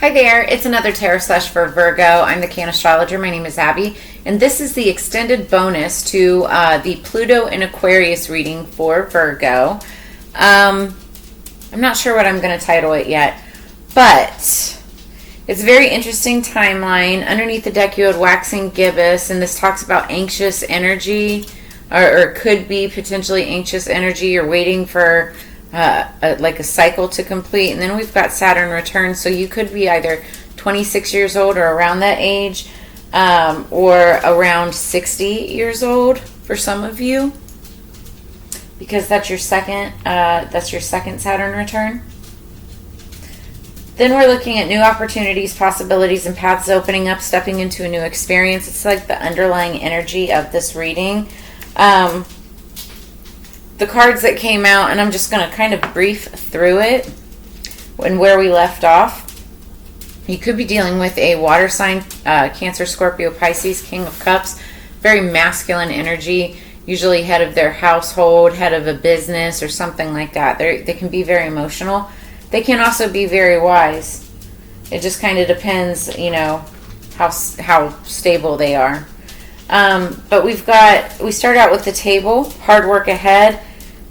Hi there, it's another Tarot Slash for Virgo. I'm the Can Astrologer. My name is Abby, and this is the extended bonus to the Pluto and Aquarius reading for Virgo. I'm not sure what I'm going to title it yet, but it's a very interesting timeline. Underneath the deck you had waxing gibbous, and this talks about anxious energy, or could be potentially anxious energy. You're waiting for like a cycle to complete. And then we've got Saturn return, so you could be either 26 years old or around that age, or around 60 years old for some of you, because that's your second Saturn return. Then we're looking at new opportunities, possibilities, and paths opening up, stepping into a new experience. It's like the underlying energy of this reading. The cards that came out, and I'm just going to kind of brief through it and where we left off. You could be dealing with a water sign, Cancer, Scorpio, Pisces, King of Cups. Very masculine energy, usually head of their household, head of a business or something like that. They can be very emotional. They can also be very wise. It just kind of depends, how stable they are. But we start out with the table, hard work ahead,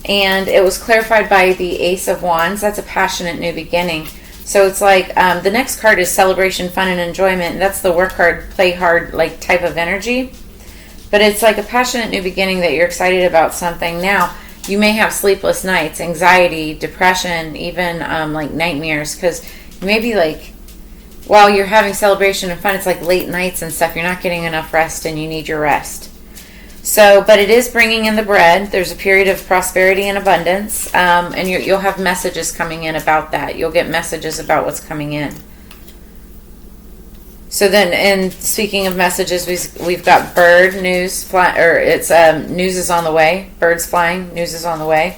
and it was clarified by the Ace of Wands. That's a passionate new beginning. So it's like the next card is celebration, fun, and enjoyment. That's the work hard, play hard like type of energy. But it's like a passionate new beginning that you're excited about something. Now, you may have sleepless nights, anxiety, depression, even like nightmares, because you may be like, while you're having celebration and fun, it's like late nights and stuff. You're not getting enough rest and you need your rest. So, but it is bringing in the bread. There's a period of prosperity and abundance, and you'll have messages coming in about that. You'll get messages about what's coming in. So then, and speaking of messages, we've got bird news, news is on the way. Birds flying, news is on the way.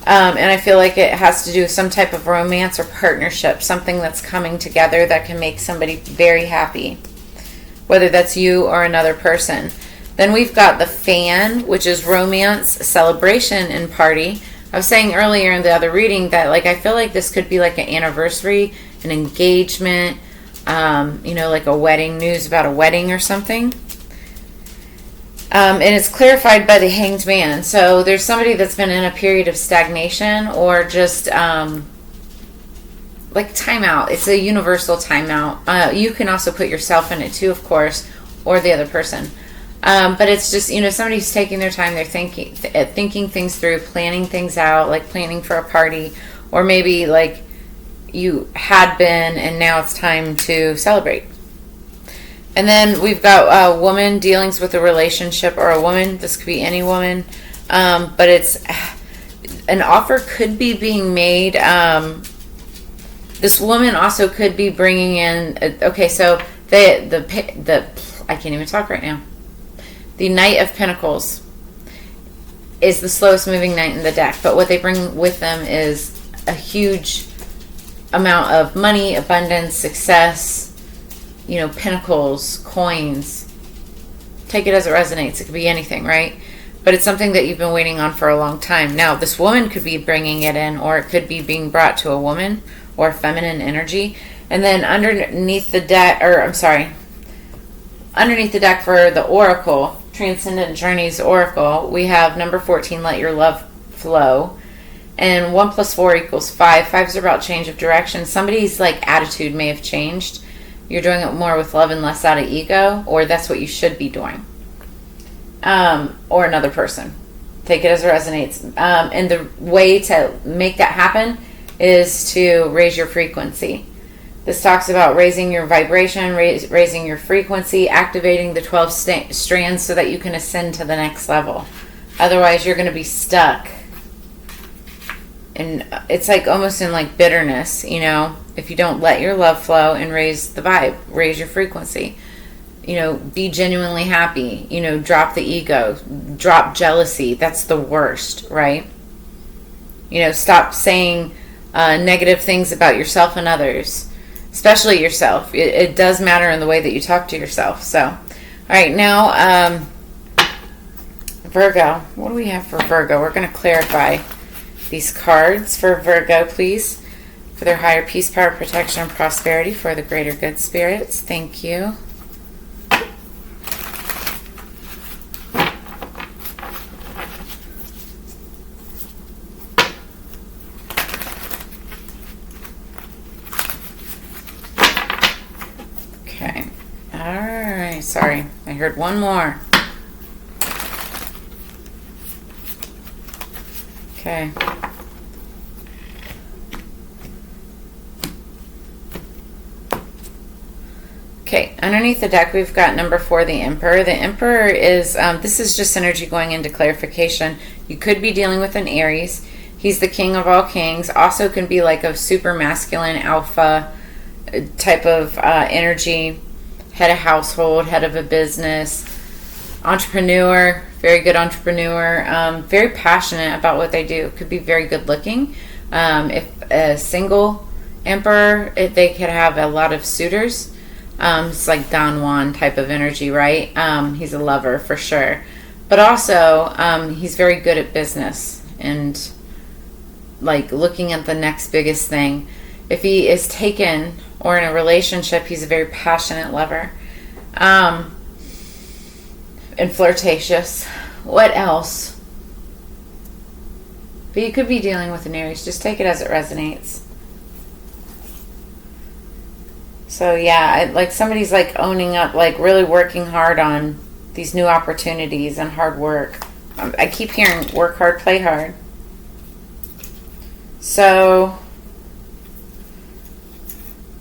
And I feel like it has to do with some type of romance or partnership, something that's coming together that can make somebody very happy, whether that's you or another person. Then we've got the fan, which is romance, celebration, and party. I was saying earlier in the other reading that I feel like this could be like an anniversary, an engagement, like a wedding, news about a wedding or something. And it's clarified by the Hanged Man. So there's somebody that's been in a period of stagnation or just like timeout. It's a universal timeout. You can also put yourself in it too, of course, or the other person. But it's just, somebody's taking their time. They're thinking things through, planning things out, like planning for a party, or maybe like you had been and now it's time to celebrate. And then we've got a woman dealings with a relationship, or a woman. This could be any woman. But it's an offer could be being made. This woman also could be bringing in. Okay, so the I can't even talk right now. The Knight of Pentacles is the slowest moving knight in the deck. But what they bring with them is a huge amount of money, abundance, success. Pentacles, coins. Take it as it resonates. It could be anything, right? But it's something that you've been waiting on for a long time. Now, this woman could be bringing it in, or it could be being brought to a woman or feminine energy. And then underneath the deck for the Oracle, Transcendent Journeys Oracle, we have number 14, Let Your Love Flow. And 1 + 4 = 5. 5 is about change of direction. Somebody's attitude may have changed. You're doing it more with love and less out of ego, or that's what you should be doing. Or another person. Take it as it resonates. And the way to make that happen is to raise your frequency. This talks about raising your vibration, raising your frequency, activating the 12 strands so that you can ascend to the next level. Otherwise, you're going to be stuck. And it's almost in bitterness, if you don't let your love flow and raise the vibe, raise your frequency, be genuinely happy, drop the ego, drop jealousy. That's the worst, right? Stop saying negative things about yourself and others, especially yourself. It does matter in the way that you talk to yourself. So, all right, now, Virgo, what do we have for Virgo? We're going to clarify these cards for Virgo, please. for their higher peace, power, protection, and prosperity for the greater good spirits. Thank you. Okay. All right. Sorry. I heard one more. Okay. Okay, underneath the deck we've got number 4, the Emperor. The Emperor is, this is just energy going into clarification. You could be dealing with an Aries. He's the king of all kings. Also can be like a super masculine alpha type of energy. Head of household, head of a business, entrepreneur, very good entrepreneur. Very passionate about what they do. Could be very good looking. If a single Emperor, they could have a lot of suitors. It's like Don Juan type of energy, right? He's a lover for sure. But also, he's very good at business and like looking at the next biggest thing. If he is taken or in a relationship, he's a very passionate lover. And flirtatious. What else? But you could be dealing with an Aries. Just take it as it resonates. So yeah, like somebody's like owning up, like really working hard on these new opportunities and hard work. I keep hearing work hard, play hard. So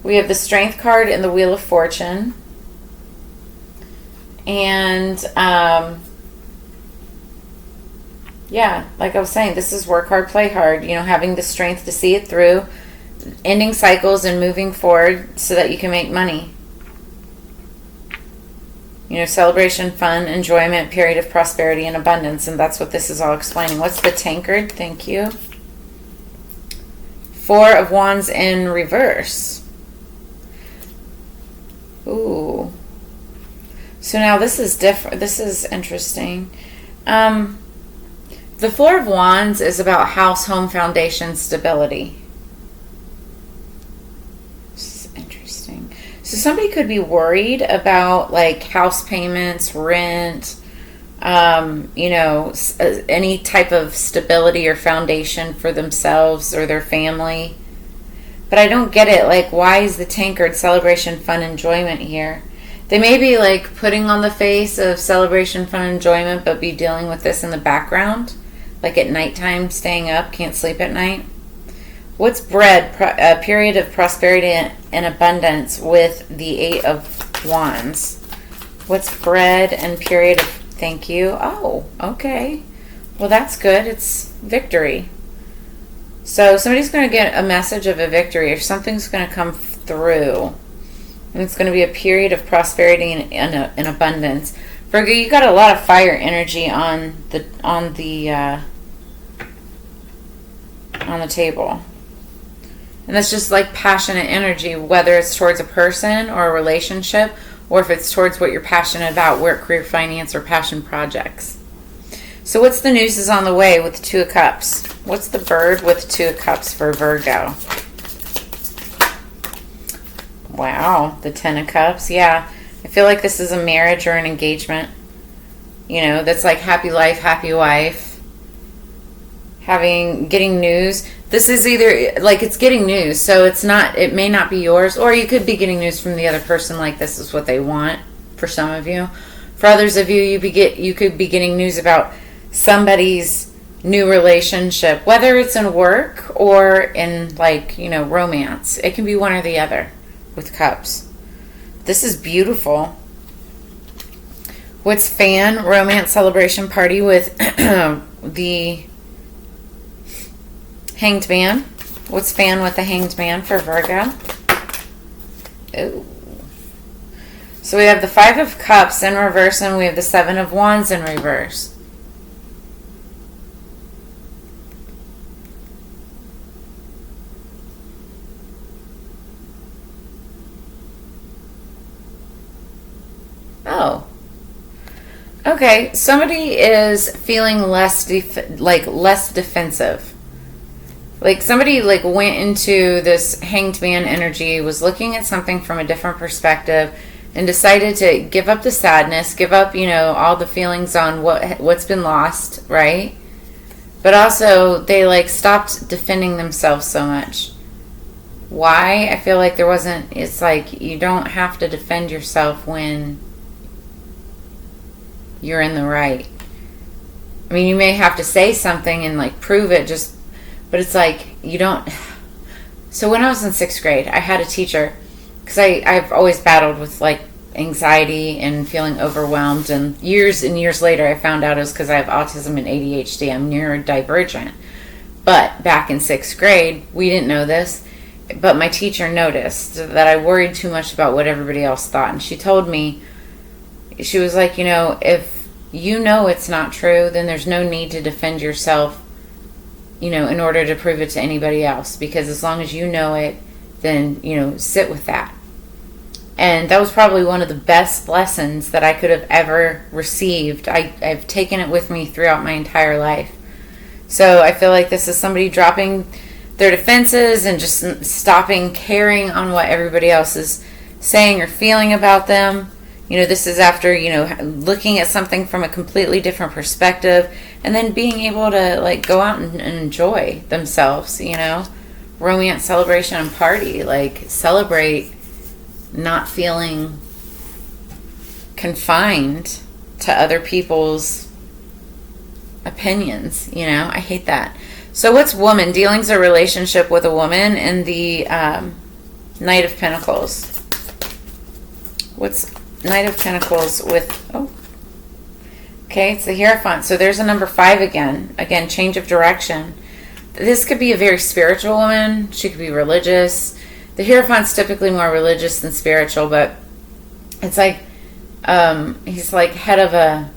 we have the Strength card and the Wheel of Fortune. And yeah, like I was saying, this is work hard, play hard. You know, having the strength to see it through. Ending cycles and moving forward so that you can make money. You know, celebration, fun, enjoyment, period of prosperity and abundance. And that's what this is all explaining. What's the tankard? Thank you. 4 of Wands in reverse. Ooh. So now this is different. This is interesting. The 4 of Wands is about house, home, foundation, stability. So somebody could be worried about like house payments, rent, you know, any type of stability or foundation for themselves or their family. But I don't get it. Like, why is the tankard celebration, fun, enjoyment here? They may be like putting on the face of celebration, fun, enjoyment, but be dealing with this in the background. Like at nighttime, staying up, can't sleep at night. What's bread? A period of prosperity and abundance with the 8 of Wands. What's bread and period of... Thank you. Oh, okay. Well, that's good. It's victory. So somebody's going to get a message of a victory, or something's going to come through. And it's going to be a period of prosperity and abundance. Virgo, you got a lot of fire energy on the table. And that's just like passionate energy, whether it's towards a person or a relationship, or if it's towards what you're passionate about, work, career, finance, or passion projects. So what's the news is on the way with the 2 of Cups? What's the bird with 2 of Cups for Virgo? Wow, the 10 of Cups. Yeah, I feel like this is a marriage or an engagement. You know, that's like happy life, happy wife. Getting news. This is either, like, it's getting news, so it's not, it may not be yours, or you could be getting news from the other person, like this is what they want, for some of you. For others of you, you could be getting news about somebody's new relationship, whether it's in work or in, like, you know, romance. It can be one or the other with Cups. This is beautiful. What's fan? Romance celebration party with the Hanged Man. What's fan with the Hanged Man for Virgo? Ooh. So we have the 5 of Cups in reverse, and we have the 7 of Wands in reverse. Oh. Okay, somebody is feeling less defensive. Like somebody like went into this hanged man energy, was looking at something from a different perspective, and decided to give up the sadness, give up, all the feelings on what's been lost, right? But also they like stopped defending themselves so much. Why? I feel like it's like you don't have to defend yourself when you're in the right. I mean, you may have to say something and like prove it, but it's like you don't. So when I was in 6th grade, I had a teacher, because I've always battled with like anxiety and feeling overwhelmed, and years later I found out it was because I have autism and ADHD. I'm neurodivergent. But back in 6th grade, we didn't know this, but my teacher noticed that I worried too much about what everybody else thought, and she told me, she was like, if it's not true, then there's no need to defend yourself, in order to prove it to anybody else, because as long as you know it, then, sit with that. And that was probably one of the best lessons that I could have ever received. I've taken it with me throughout my entire life. So I feel like this is somebody dropping their defenses and just stopping caring on what everybody else is saying or feeling about them. This is after, looking at something from a completely different perspective, and then being able to like go out and enjoy themselves, romance, celebration, and party. Like celebrate not feeling confined to other people's opinions. I hate that. So what's woman? Dealing's a relationship with a woman in the Knight of Pentacles. What's Knight of Pentacles with... Okay, it's the Hierophant. So there's a number 5 again. Again, change of direction. This could be a very spiritual woman. She could be religious. The Hierophant's typically more religious than spiritual, but it's like he's like head of a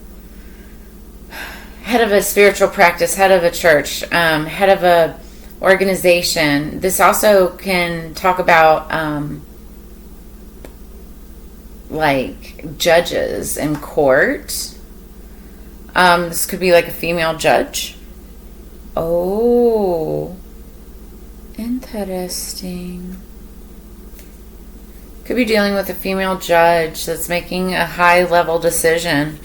spiritual practice, head of a church, head of a organization. This also can talk about like judges in court. This could be like a female judge. Oh, interesting. Could be dealing with a female judge that's making a high level decision,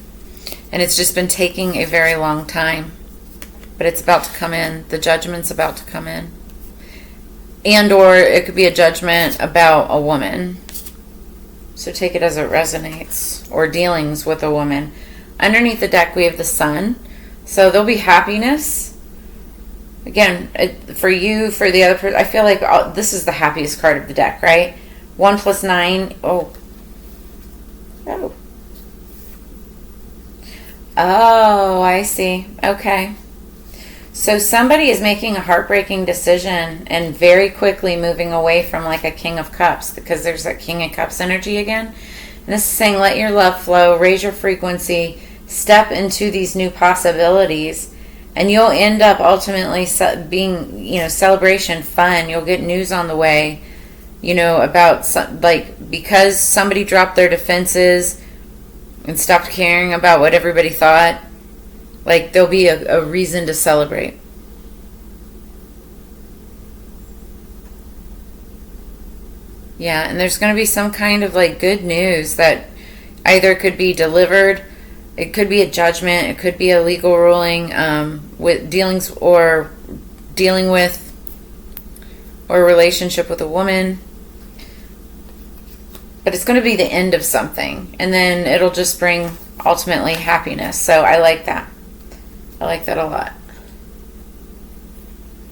and it's just been taking a very long time, but it's about to come in. The judgment's about to come in. And or it could be a judgment about a woman. So take it as it resonates. Or dealings with a woman. Underneath the deck we have the Sun. So there'll be happiness. Again, for you, for the other person, I feel like this is the happiest card of the deck, right? 1 + 9. Oh, I see. Okay. So somebody is making a heartbreaking decision and very quickly moving away from like a King of Cups, because there's that King of Cups energy again. And this is saying let your love flow, raise your frequency, step into these new possibilities, and you'll end up ultimately being, celebration, fun. You'll get news on the way, about because somebody dropped their defenses and stopped caring about what everybody thought. Like there'll be a reason to celebrate. Yeah, and there's going to be some kind of like good news that either could be delivered, it could be a judgment, it could be a legal ruling, with dealings or dealing with or a relationship with a woman. But it's going to be the end of something, and then it'll just bring ultimately happiness. So I like that. I like that a lot.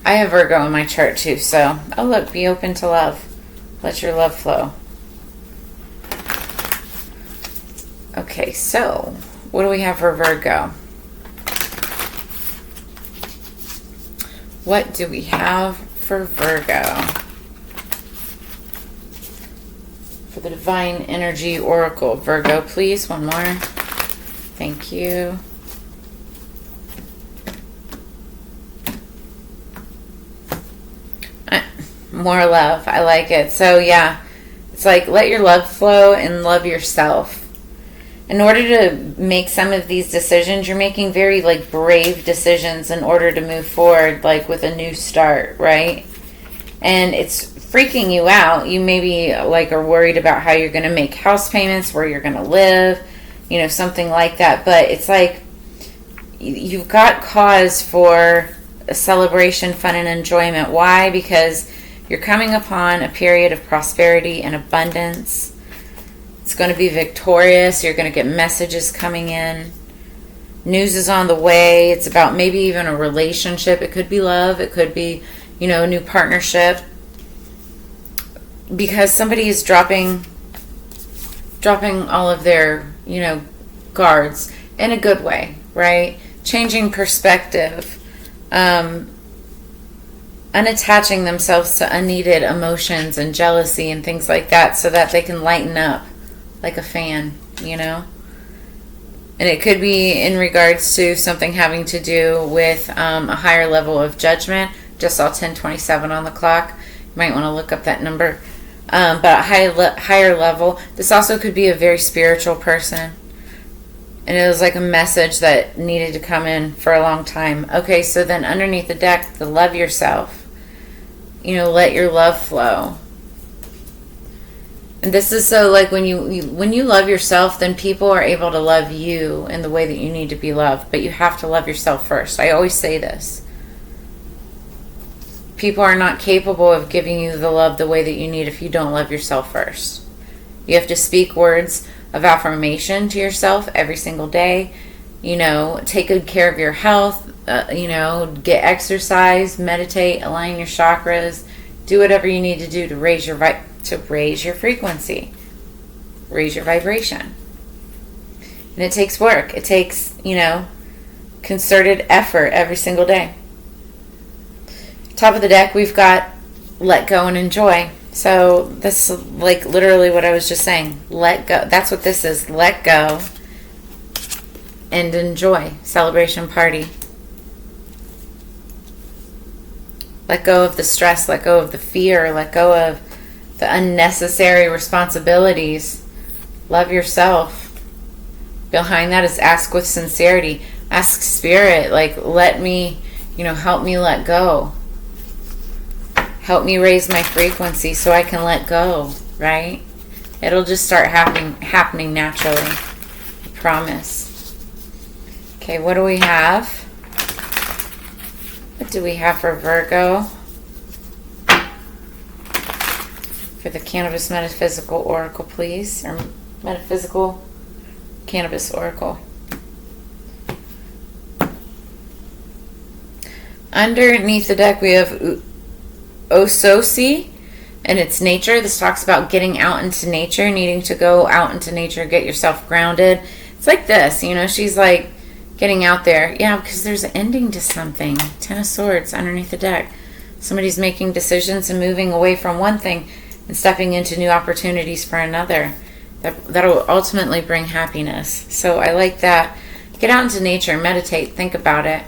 I have Virgo in my chart too, so oh look, be open to love. Let your love flow. Okay, so what do we have for Virgo? What do we have for Virgo? For the Divine Energy Oracle. Virgo, please, one more. Thank you. More love. I like it. So yeah, it's like let your love flow and love yourself. in order to make some of these decisions, you're making very like brave decisions in order to move forward, like with a new start, right? And it's freaking you out. You maybe like are worried about how you're going to make house payments, where you're going to live, you know, something like that. But it's like you've got cause for a celebration, fun, and enjoyment. Why? Because you're coming upon a period of prosperity and abundance. It's going to be victorious. You're going to get messages coming in. News is on the way. It's about maybe even a relationship. It could be love. It could be, you know, a new partnership. Because somebody is dropping all of their, you know, guards in a good way, right? Changing perspective. Unattaching themselves to unneeded emotions and jealousy and things like that so that they can lighten up like a fan, you know? And it could be in regards to something having to do with a higher level of judgment. Just saw 1027 on the clock. You might want to look up that number. But a higher level. This also could be a very spiritual person. And it was like a message that needed to come in for a long time. Okay, so then underneath the deck, the love yourself. You know, let your love flow. And this is so like when you love yourself, then people are able to love you in the way that you need to be loved. But you have to love yourself first. I always say this. People are not capable of giving you the love the way that you need if you don't love yourself first. You have to speak words of affirmation to yourself every single day. You know, take good care of your health. You know, get exercise, meditate, align your chakras, do whatever you need to do to raise your frequency, raise your vibration. And it takes work. It takes, you know, concerted effort every single day. Top of the deck, we've got let go and enjoy. So this is like literally what I was just saying. Let go. That's what this is. Let go and enjoy. Celebration party. Let go of the stress. Let go of the fear. Let go of the unnecessary responsibilities. Love yourself. Behind that is ask with sincerity. Ask spirit, like, let me, you know, help me let go. Help me raise my frequency so I can let go, right? It'll just start happening naturally. I promise. Okay, what do we have? What do we have for Virgo? For the Cannabis Metaphysical Oracle, please. Or Metaphysical Cannabis Oracle. Underneath the deck, we have Ososi, and it's nature. This talks about getting out into nature, needing to go out into nature, get yourself grounded. It's like this, you know, she's like getting out there. Yeah, because there's an ending to something. 10 of Swords underneath the deck. Somebody's making decisions and moving away from one thing and stepping into new opportunities for another. That'll ultimately bring happiness. So I like that. Get out into nature, meditate, think about it.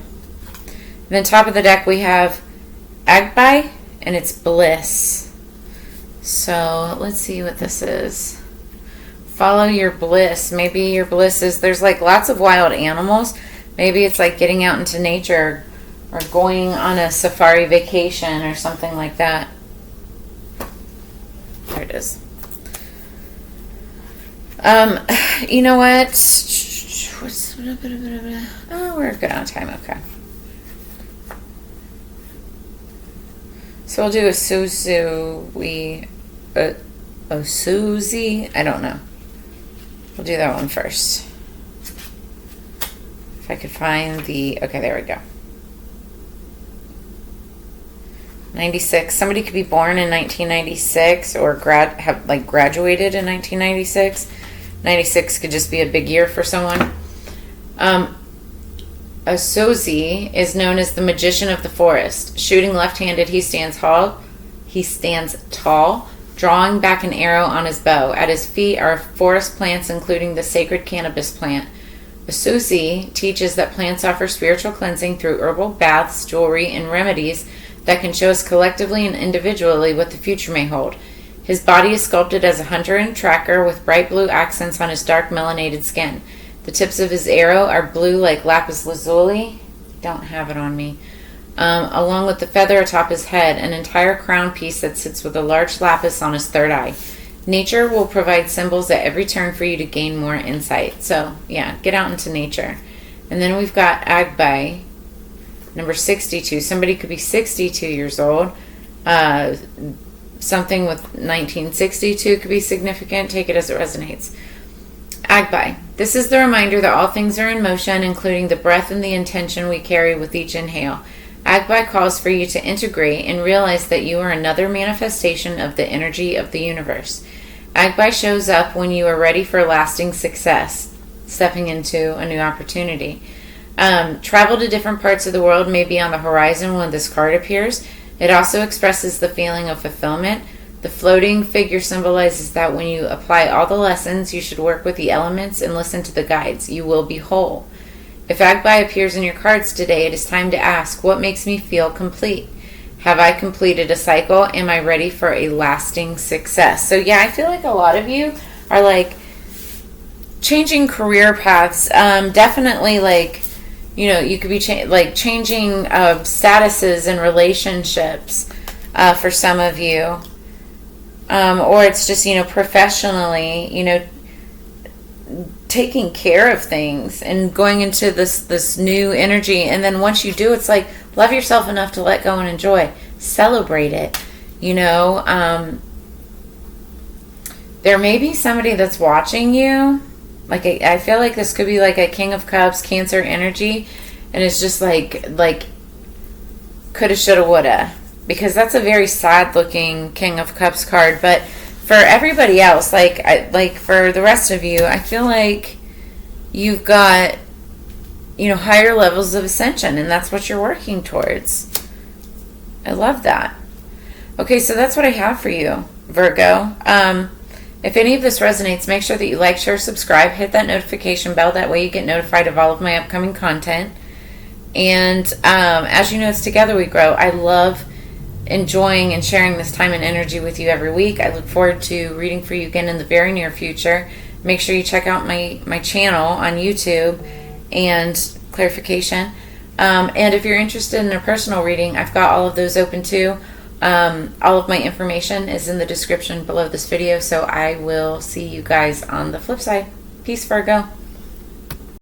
And then top of the deck we have Agbai, and it's bliss. So let's see what this is. Follow your bliss. Maybe your bliss is, there's like lots of wild animals. Maybe it's like getting out into nature or going on a safari vacation or something like that. There it is. You know what? Oh, we're good on time. Okay. So we'll do a Susie. I don't know. We'll do that one first. If I could find the... Okay, there we go. 96. Somebody could be born in 1996 or graduated in 1996. 96 could just be a big year for someone. Ososi is known as the magician of the forest. Shooting left-handed, he stands tall, drawing back an arrow on his bow. At his feet are forest plants, including the sacred cannabis plant. Ososi teaches that plants offer spiritual cleansing through herbal baths, jewelry, and remedies that can show us collectively and individually what the future may hold. His body is sculpted as a hunter and tracker with bright blue accents on his dark melanated skin. The tips of his arrow are blue like lapis lazuli. Don't have it on me. Along with the feather atop his head, an entire crown piece that sits with a large lapis on his third eye. Nature will provide symbols at every turn for you to gain more insight. So, yeah, get out into nature. And then we've got Agbai, number 62. Somebody could be 62 years old. Something with 1962 could be significant. Take it as it resonates. Agbai. This is the reminder that all things are in motion, including the breath and the intention we carry with each inhale. Agbai calls for you to integrate and realize that you are another manifestation of the energy of the universe. Agbai shows up when you are ready for lasting success, stepping into a new opportunity. Travel to different parts of the world may be on the horizon when this card appears. It also expresses the feeling of fulfillment. The floating figure symbolizes that when you apply all the lessons, you should work with the elements and listen to the guides. You will be whole. If Agbai appears in your cards today, it is time to ask, what makes me feel complete? Have I completed a cycle? Am I ready for a lasting success? So yeah, I feel like a lot of you are like changing career paths. Definitely like, you know, you could be changing statuses and relationships for some of you. Or it's just, you know, professionally, you know, taking care of things and going into this new energy. And then once you do, it's like, love yourself enough to let go and enjoy. Celebrate it, you know. There may be somebody that's watching you. Like, I feel like this could be like a King of Cups, Cancer energy. And it's just like coulda, shoulda, woulda. Because that's a very sad-looking King of Cups card. But for everybody else, like for the rest of you, I feel like you've got, you know, higher levels of ascension, and that's what you're working towards. I love that. Okay, so that's what I have for you, Virgo. If any of this resonates, make sure that you like, share, subscribe, hit that notification bell. That way you get notified of all of my upcoming content. And as you know, it's together we grow. I love enjoying and sharing this time and energy with you every week. I look forward to reading for you again in the very near future. Make sure you check out my channel on YouTube and clarification. And if you're interested in a personal reading, I've got all of those open too. All of my information is in the description below this video. So I will see you guys on the flip side. Peace, Virgo.